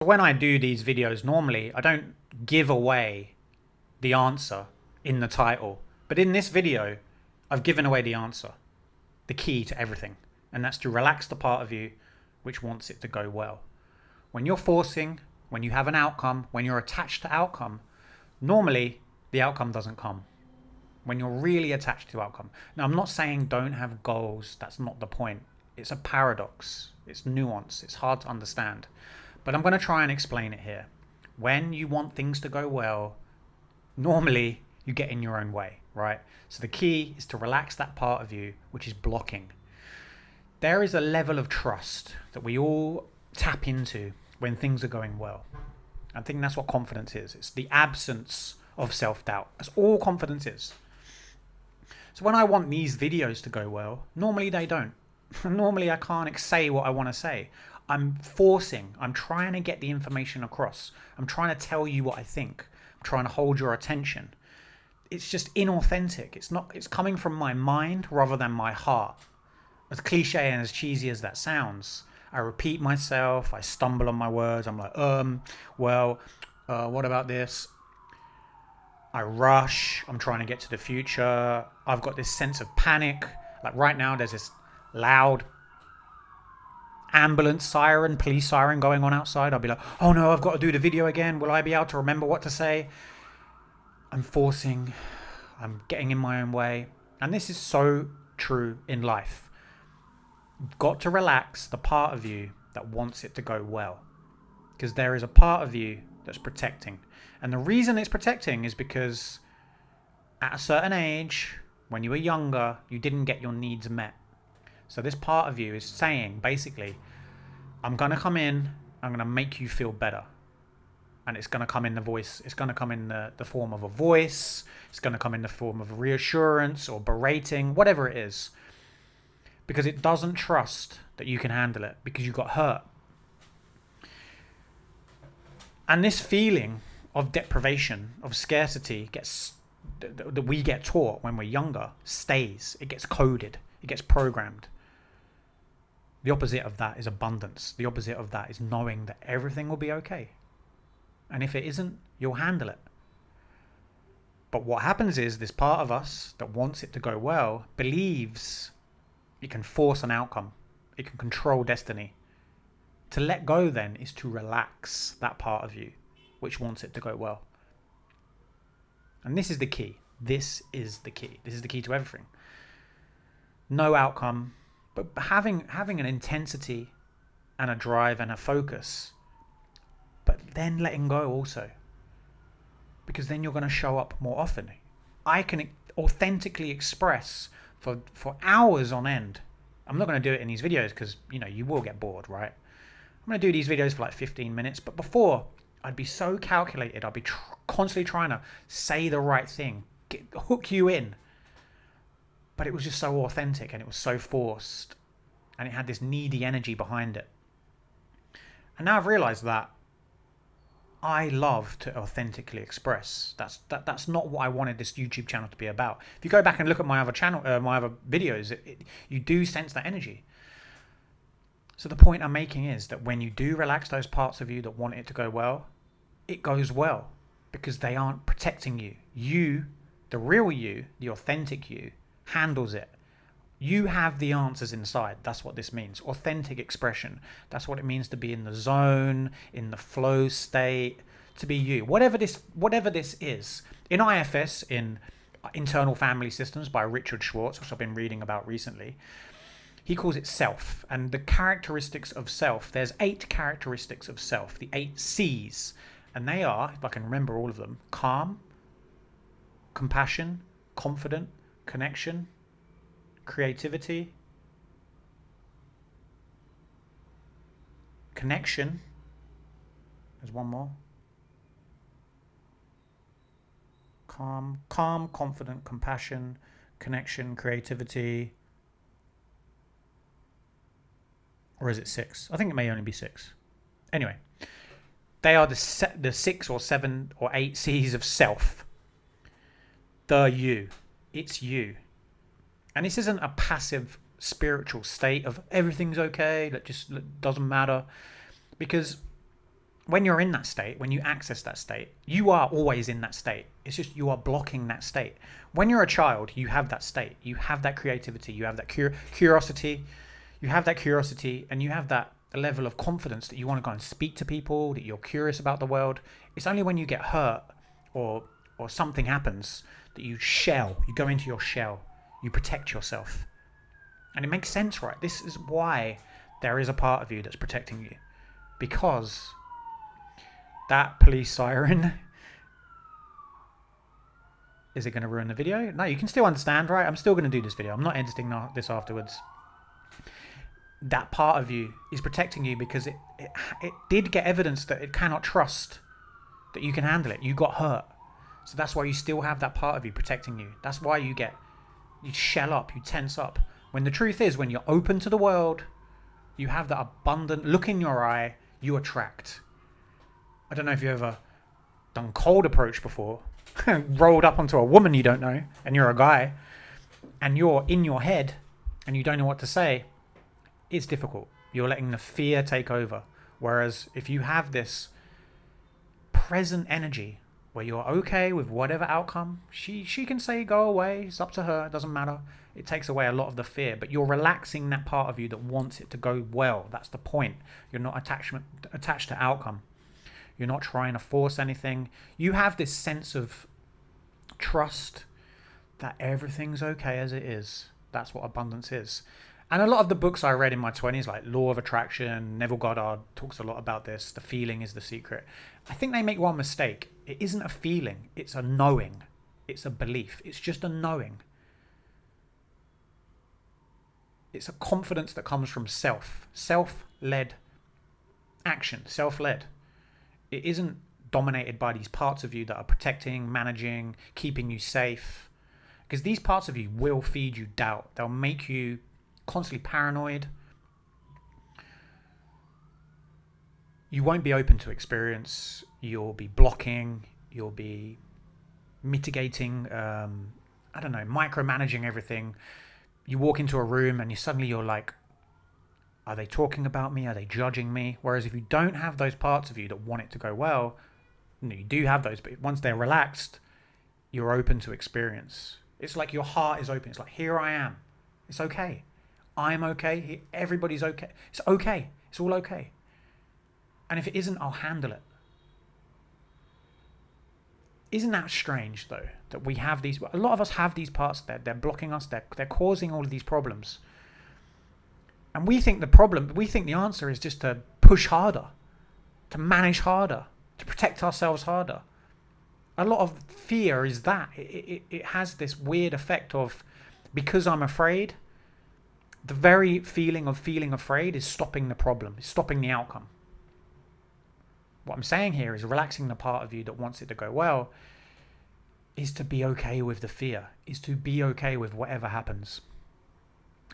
When I do these videos, normally I don't give away the answer in the title. But in this video, I've given away the answer, the key to everything. And that's to relax the part of you which wants it to go well. When you're forcing, when you have an outcome, when you're attached to outcome, normally the outcome doesn't come. When you're really attached to outcome. Now, I'm not saying don't have goals. That's not the point. It's a paradox. It's nuance. It's hard to understand. But I'm going to try and explain it here. When you want things to go well, normally you get in your own way, right? So the key is to relax that part of you which is blocking. There is a level of trust that we all tap into when things are going well. I think that's what confidence is. It's the absence of self-doubt. That's all confidence is. So when I want these videos to go well, normally they don't. Normally I can't say what I want to say. I'm forcing. I'm trying to get the information across. I'm trying to tell you what I think. I'm trying to hold your attention. It's just inauthentic. It's coming from my mind rather than my heart. As cliche and as cheesy as that sounds, I repeat myself. I stumble on my words. I'm like, what about this? I rush. I'm trying to get to the future. I've got this sense of panic. Like right now, there's this loud ambulance siren, police siren going on outside. I'll be like, oh no, I've got to do the video again. Will I be able to remember what to say? I'm forcing. I'm getting in my own way. And this is so true in life. You've got to relax the part of you that wants it to go well. Because there is a part of you that's protecting. And the reason it's protecting is because at a certain age, when you were younger, you didn't get your needs met. So this part of you is saying, basically, I'm going to come in, I'm going to make you feel better. And it's going to come in the voice. It's going to come in the form of a voice. It's going to come in the form of reassurance or berating, whatever it is. Because it doesn't trust that you can handle it because you got hurt. And this feeling of deprivation, of scarcity, that we get taught when we're younger, stays. It gets coded. It gets programmed. The opposite of that is abundance. The opposite of that is knowing that everything will be okay. And if it isn't, you'll handle it. But what happens is this part of us that wants it to go well believes it can force an outcome. It can control destiny. To let go then is to relax that part of you which wants it to go well. And this is the key. This is the key. This is the key to everything. No outcome, but having an intensity and a drive and a focus, but then letting go also. Because then you're going to show up more often. I can authentically express for hours on end. I'm not going to do it in these videos because, you will get bored, right? I'm going to do these videos for like 15 minutes. But before, I'd be so calculated. I'd be constantly trying to say the right thing, hook you in. But it was just so authentic and it was so forced. And it had this needy energy behind it. And now I've realized that I love to authentically express. That's not what I wanted this YouTube channel to be about. If you go back and look at my other channel, my other videos, you do sense that energy. So the point I'm making is that when you do relax those parts of you that want it to go well, it goes well because they aren't protecting you. You, the real you, the authentic you, handles it. You have the answers inside. That's what this means. Authentic expression. That's what it means to be in the zone, in the flow state, to be you. Whatever this is. In IFS, in Internal Family Systems by Richard Schwartz, which I've been reading about recently, he calls it self. And the characteristics of self, there's 8 characteristics of self, the 8 C's. And they are, if I can remember all of them, calm, compassion, confident, connection, creativity, connection. There's one more. Calm, confident, compassion, connection, creativity. Or is it 6? I think it may only be 6. Anyway, they are the 6 or 7 or 8 C's of self. The you. It's you. And this isn't a passive spiritual state of everything's okay, that just doesn't matter. Because when you're in that state, when you access that state, you are always in that state. It's just you are blocking that state. When you're a child, you have that state. You have that creativity. You have that curiosity. You have that curiosity, and you have that level of confidence that you want to go and speak to people, that you're curious about the world. It's only when you get hurt or something happens that you go into your shell. You protect yourself. And it makes sense, right? This is why there is a part of you that's protecting you. Because that police siren, is it going to ruin the video? No, you can still understand, right? I'm still going to do this video. I'm not editing this afterwards. That part of you is protecting you because it did get evidence that it cannot trust that you can handle it. You got hurt. So that's why you still have that part of you protecting you. That's why you shell up, you tense up. When the truth is, when you're open to the world, you have that abundant look in your eye, you attract. I don't know if you've ever done cold approach before, rolled up onto a woman you don't know, and you're a guy, and you're in your head, and you don't know what to say. It's difficult. You're letting the fear take over. Whereas if you have this present energy where you're okay with whatever outcome, she can say go away, it's up to her, it doesn't matter. It takes away a lot of the fear, but you're relaxing that part of you that wants it to go well. That's the point. You're not attached to outcome. You're not trying to force anything. You have this sense of trust that everything's okay as it is. That's what abundance is. And a lot of the books I read in my 20s, like Law of Attraction, Neville Goddard talks a lot about this. The feeling is the secret. I think they make one mistake. It isn't a feeling. It's a knowing. It's a belief. It's just a knowing. It's a confidence that comes from self-led action, self-led. It isn't dominated by these parts of you that are protecting, managing, keeping you safe. Because these parts of you will feed you doubt. They'll make you constantly paranoid. You won't be open to experience. You'll be blocking. You'll be mitigating. Micromanaging everything. You walk into a room and you're like, are they talking about me? Are they judging me? Whereas if you don't have those parts of you that want it to go well, you do have those, but once they're relaxed, you're open to experience. It's like your heart is open. It's like, here I am. It's okay. I'm okay. Everybody's okay. It's okay. It's all okay. And if it isn't, I'll handle it. Isn't that strange, though, that we have these... A lot of us have these parts there. They're blocking us. They're causing all of these problems. And we think the answer is just to push harder, to manage harder, to protect ourselves harder. A lot of fear is that. It has this weird effect of, because I'm afraid, the very feeling of feeling afraid is stopping the problem, is stopping the outcome. What I'm saying here is relaxing the part of you that wants it to go well is to be okay with the fear, is to be okay with whatever happens.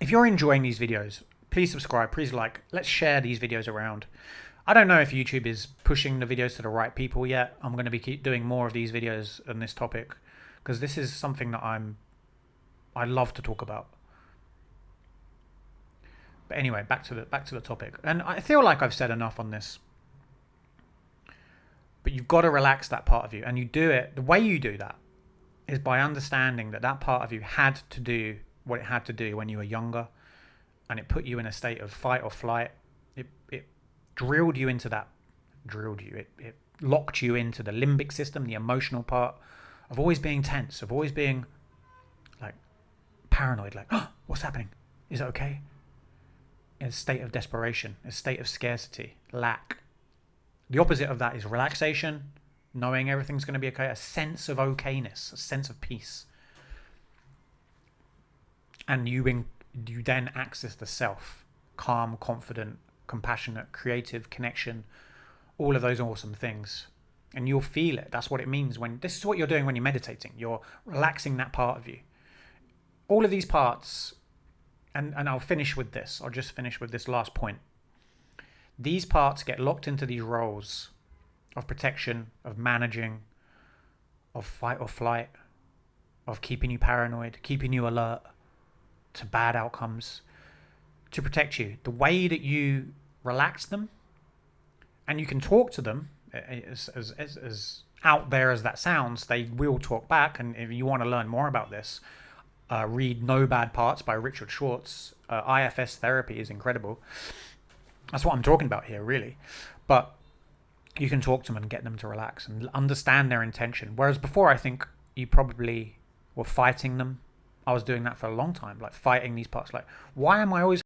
If you're enjoying these videos, please subscribe, please like, let's share these videos around. I don't know if YouTube is pushing the videos to the right people yet. I'm going to keep doing more of these videos on this topic because this is something that I love to talk about. But anyway, back to the topic. And I feel like I've said enough on this. But you've got to relax that part of you, and you do it. The way you do that is by understanding that that part of you had to do what it had to do when you were younger, and it put you in a state of fight or flight. It drilled you into that. It locked you into the limbic system, the emotional part of always being tense, of always being like paranoid, like, oh, what's happening? Is it okay? In a state of desperation, a state of scarcity, lack. The opposite of that is relaxation, knowing everything's going to be okay, a sense of okayness, a sense of peace. And you then access the self, calm, confident, compassionate, creative, connection, all of those awesome things. And you'll feel it. That's what it means when, this is what you're doing when you're meditating. You're relaxing that part of you. All of these parts, and I'll finish with this. I'll just finish with this last point. These parts get locked into these roles of protection, of managing, of fight or flight, of keeping you paranoid, keeping you alert to bad outcomes, to protect you. The way that you relax them And you can talk to them, as out there as that sounds, they will talk back. And if you want to learn more about this, read No Bad Parts by Richard Schwartz. IFS therapy is incredible. That's what I'm talking about here, really. But you can talk to them and get them to relax and understand their intention. Whereas before, I think you probably were fighting them. I was doing that for a long time, like fighting these parts. Like, why am I always